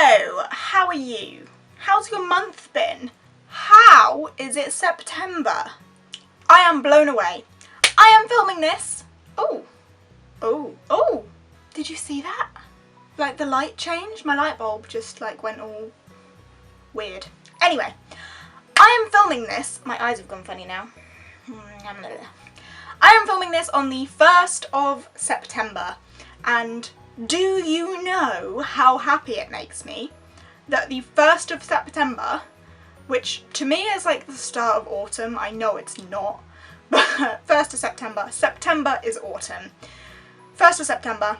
Hello! How are you? How's your month been? How is it September? I am blown away. I am filming this. Oh. Did you see that? Like the light changed? My light bulb just like went all weird. Anyway, I am filming this. My eyes have gone funny now. I am filming this on the 1st of September, and do you know how happy it makes me that the 1st of September, which to me is like the start of autumn, I know it's not, but 1st of September, September is autumn. 1st of September,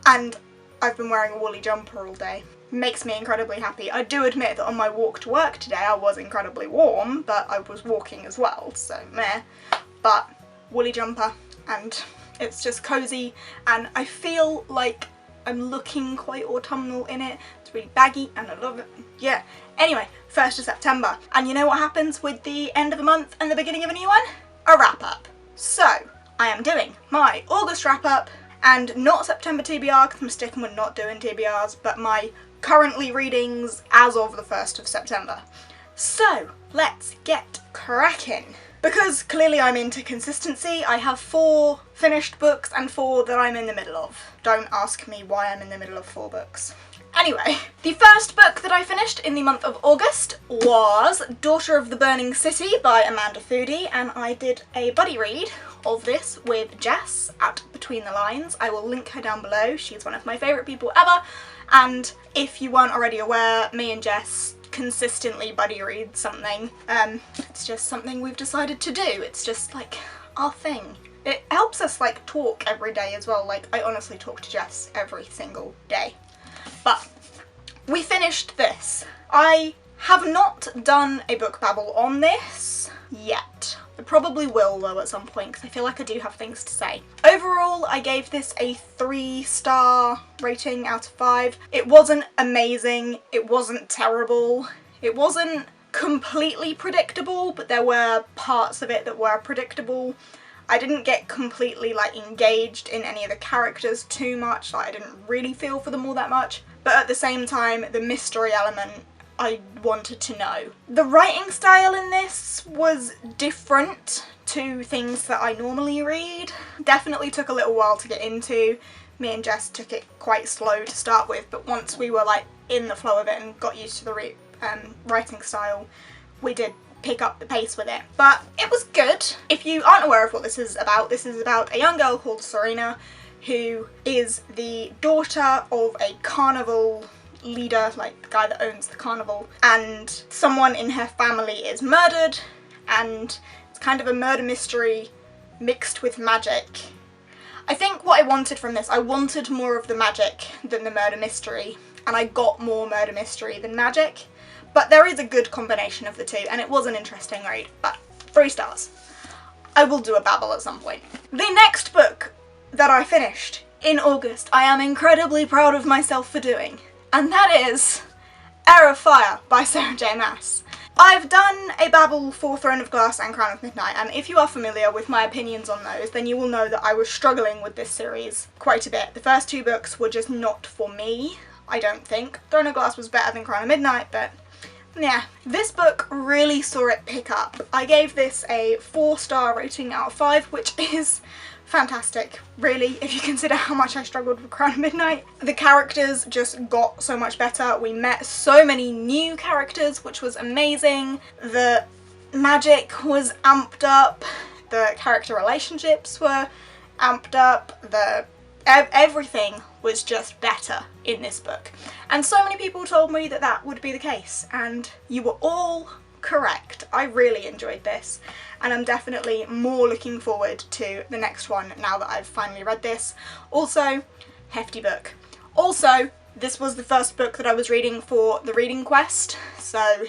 and I've been wearing a woolly jumper all day. Makes me incredibly happy. I do admit that on my walk to work today I was incredibly warm, but I was walking as well, so meh. But woolly jumper, and it's just cozy, and I feel like I'm looking quite autumnal in it. It's really baggy and I love it. Yeah. Anyway, 1st of September. And you know what happens with the end of a month and the beginning of a new one? A wrap up. So, I am doing my August wrap up, and not September TBR because I'm sticking with not doing TBRs, but my currently readings as of the 1st of September. So, let's get cracking. Because clearly I'm into consistency, I have 4 finished books and 4 that I'm in the middle of. Don't ask me why I'm in the middle of 4 books. Anyway, the first book that I finished in the month of August was Daughter of the Burning City by Amanda Foody, and I did a buddy read of this with Jess at Between the Lines. I will link her down below. She's one of my favourite people ever, and if you weren't already aware, me and Jess consistently buddy read something. It's just something we've decided to do. It's just like our thing. It helps us like talk every day as well. Like I honestly talk to Jess every single day. But we finished this. I have not done a book babble on this yet. I probably will though at some point because I feel like I do have things to say. Overall, I gave this a 3-star rating out of 5. It wasn't amazing, it wasn't terrible, it wasn't completely predictable, but there were parts of it that were predictable. I didn't get completely like engaged in any of the characters too much, like I didn't really feel for them all that much, but at the same time the mystery element I wanted to know. The writing style in this was different to things that I normally read. Definitely took a little while to get into. Me and Jess took it quite slow to start with, but once we were like in the flow of it and got used to the writing style, we did pick up the pace with it. But it was good. If you aren't aware of what this is about a young girl called Serena who is the daughter of a carnival leader, like the guy that owns the carnival, and someone in her family is murdered, and it's kind of a murder mystery mixed with magic. I think what I wanted from this, I wanted more of the magic than the murder mystery, and I got more murder mystery than magic, but there is a good combination of the two, and it was an interesting read, but 3 stars. I will do a babble at some point. The next book that I finished in August, I am incredibly proud of myself for doing, and that is Heir of Fire by Sarah J. Maas. I've done a babble for Throne of Glass and Crown of Midnight, and if you are familiar with my opinions on those, then you will know that I was struggling with this series quite a bit. The first 2 books were just not for me, I don't think. Throne of Glass was better than Crown of Midnight, but yeah. This book really saw it pick up. I gave this a 4-star rating out of 5, which is fantastic, really, if you consider how much I struggled with Crown of Midnight. The characters just got so much better. We met so many new characters, which was amazing. The magic was amped up. The character relationships were amped up. Everything was just better in this book. And so many people told me that that would be the case, and you were all correct. I really enjoyed this, and I'm definitely more looking forward to the next one now that I've finally read this. Also, hefty book. Also, this was the first book that I was reading for the reading quest, so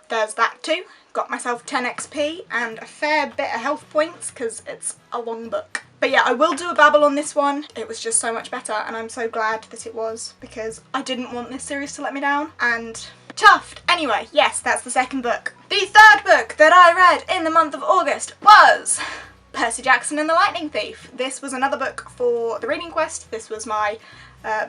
there's that too. Got myself 10 XP and a fair bit of health points because it's a long book. But yeah, I will do a babble on this one. It was just so much better, and I'm so glad that it was, because I didn't want this series to let me down, and chuffed. Anyway, yes, that's the second book. The third book that I read in the month of August was Percy Jackson and the Lightning Thief. This was another book for the reading quest. This was my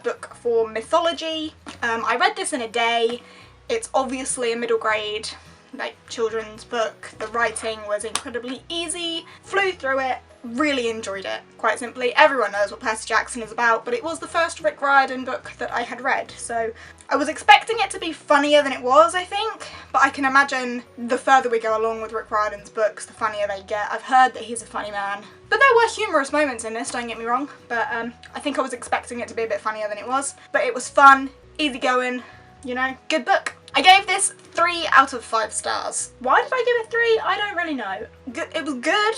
book for mythology. I read this in a day. It's obviously a middle grade, like, children's book. The writing was incredibly easy, flew through it, really enjoyed it, quite simply. Everyone knows what Percy Jackson is about, but it was the first Rick Riordan book that I had read, so I was expecting it to be funnier than it was, I think, but I can imagine the further we go along with Rick Riordan's books, the funnier they get. I've heard that he's a funny man. But there were humorous moments in this, don't get me wrong, but I think I was expecting it to be a bit funnier than it was. But it was fun, easygoing, you know, good book. I gave this 3 out of 5 stars. Why did I give it 3? I don't really know. It was good.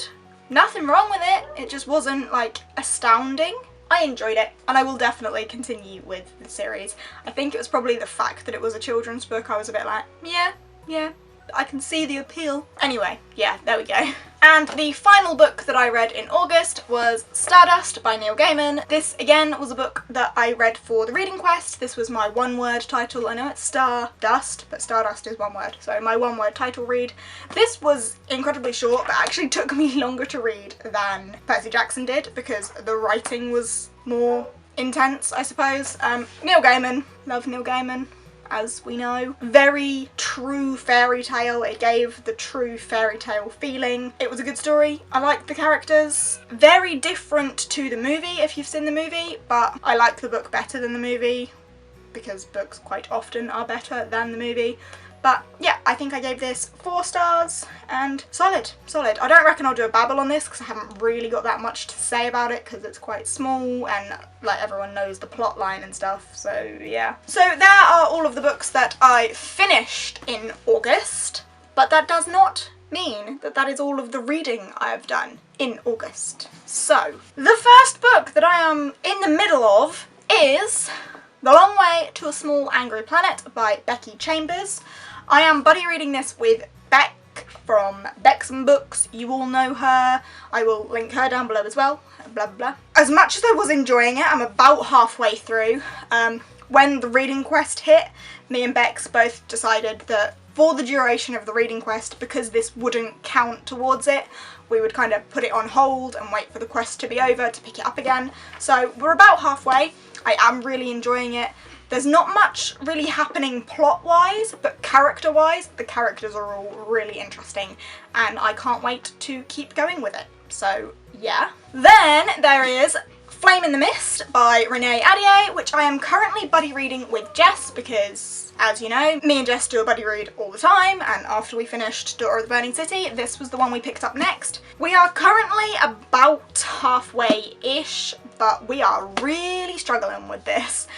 Nothing wrong with it. It just wasn't, like, astounding. I enjoyed it, and I will definitely continue with the series. I think it was probably the fact that it was a children's book. I was a bit like, yeah, I can see the appeal. Anyway, yeah, there we go. And the final book that I read in August was Stardust by Neil Gaiman. This, again, was a book that I read for the reading quest. This was my one-word title. I know it's Stardust, but Stardust is one word, so my one-word title read. This was incredibly short, but actually took me longer to read than Percy Jackson did, because the writing was more intense, I suppose. Neil Gaiman, love Neil Gaiman, as we know. Very true fairy tale. It gave the true fairy tale feeling. It was a good story. I liked the characters. Very different to the movie, if you've seen the movie, but I like the book better than the movie, because books quite often are better than the movie. But yeah, I think I gave this 4 stars, and solid. I don't reckon I'll do a babble on this because I haven't really got that much to say about it because it's quite small and, like, everyone knows the plot line and stuff, so yeah. So there are all of the books that I finished in August, but that does not mean that that is all of the reading I have done in August. So, the first book that I am in the middle of is The Long Way to a Small Angry Planet by Becky Chambers. I am buddy reading this with Beck from Beckson Books. You all know her. I will link her down below as well. Blah, blah, blah. As much as I was enjoying it, I'm about halfway through. When the reading quest hit, me and Bex both decided that for the duration of the reading quest, because this wouldn't count towards it, we would kind of put it on hold and wait for the quest to be over to pick it up again. So we're about halfway. I am really enjoying it. There's not much really happening plot-wise, but character-wise, the characters are all really interesting, and I can't wait to keep going with it. So, yeah. Then there is Flame in the Mist by Renee Adier, which I am currently buddy reading with Jess because, as you know, me and Jess do a buddy read all the time, and after we finished Daughter of the Burning City, this was the one we picked up next. We are currently about halfway-ish, but we are really struggling with this.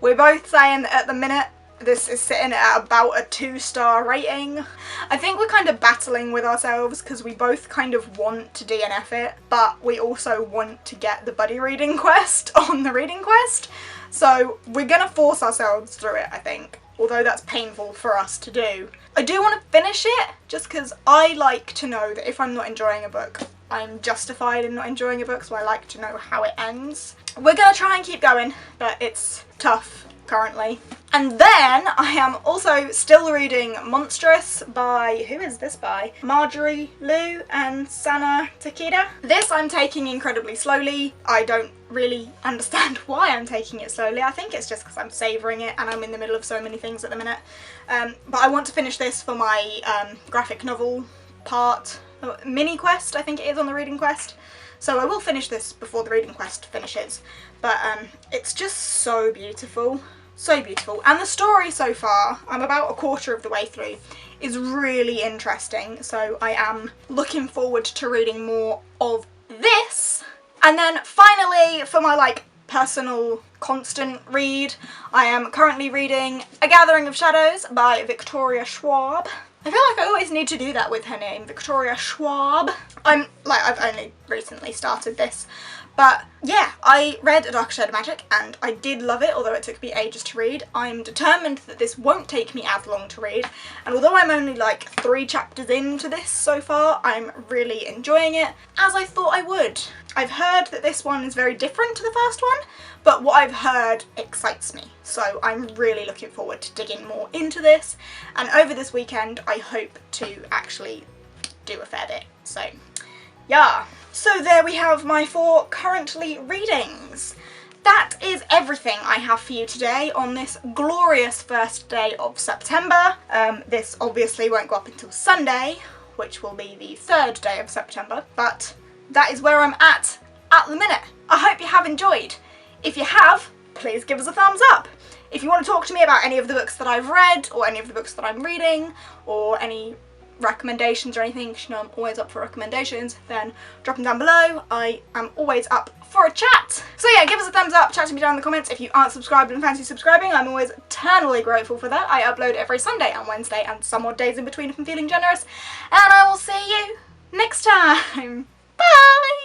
We're both saying that at the minute this is sitting at about a 2-star rating. I think we're kind of battling with ourselves because we both kind of want to DNF it, but we also want to get the buddy reading quest on the reading quest. So we're gonna force ourselves through it, I think, although that's painful for us to do. I do want to finish it just because I like to know that if I'm not enjoying a book, I'm justified in not enjoying a book, so I like to know how it ends. We're gonna try and keep going, but it's tough currently. And then I am also still reading Monstrous by, who is this by? Marjorie Liu and Sana Takeda. This I'm taking incredibly slowly. I don't really understand why I'm taking it slowly. I think it's just because I'm savouring it and I'm in the middle of so many things at the minute. But I want to finish this for my graphic novel part, mini quest I think it is on the reading quest. So I will finish this before the reading quest finishes. But it's just so beautiful. So beautiful. And the story so far, I'm about a quarter of the way through, is really interesting. So I am looking forward to reading more of this. And then finally, for my like personal constant read, I am currently reading A Gathering of Shadows by Victoria Schwab. I feel like I always need to do that with her name, Victoria Schwab. I've only recently started this, but yeah, I read A Dark Shade of Magic and I did love it, although it took me ages to read. I'm determined that this won't take me as long to read, and although I'm only like 3 chapters into this so far, I'm really enjoying it, as I thought I would. I've heard that this one is very different to the first one, but what I've heard excites me, so I'm really looking forward to digging more into this, and over this weekend I hope to actually do a fair bit, so yeah. So there we have my 4 currently readings. That is everything everything I have for you today on this glorious first day of September. This obviously won't go up until Sunday, which will be the 3rd day of September, but that is where I'm at the minute. I hope you have enjoyed. If you have, please give us a thumbs up. If you want to talk to me about any of the books that I've read, or any of the books that I'm reading, or any recommendations or anything, because you know I'm always up for recommendations, then drop them down below. I am always up for a chat. So yeah, give us a thumbs up, chat to me down in the comments. If you aren't subscribed and fancy subscribing, I'm always eternally grateful for that. I upload every Sunday and Wednesday and some odd days in between if I'm feeling generous. And I will see you next time. Bye!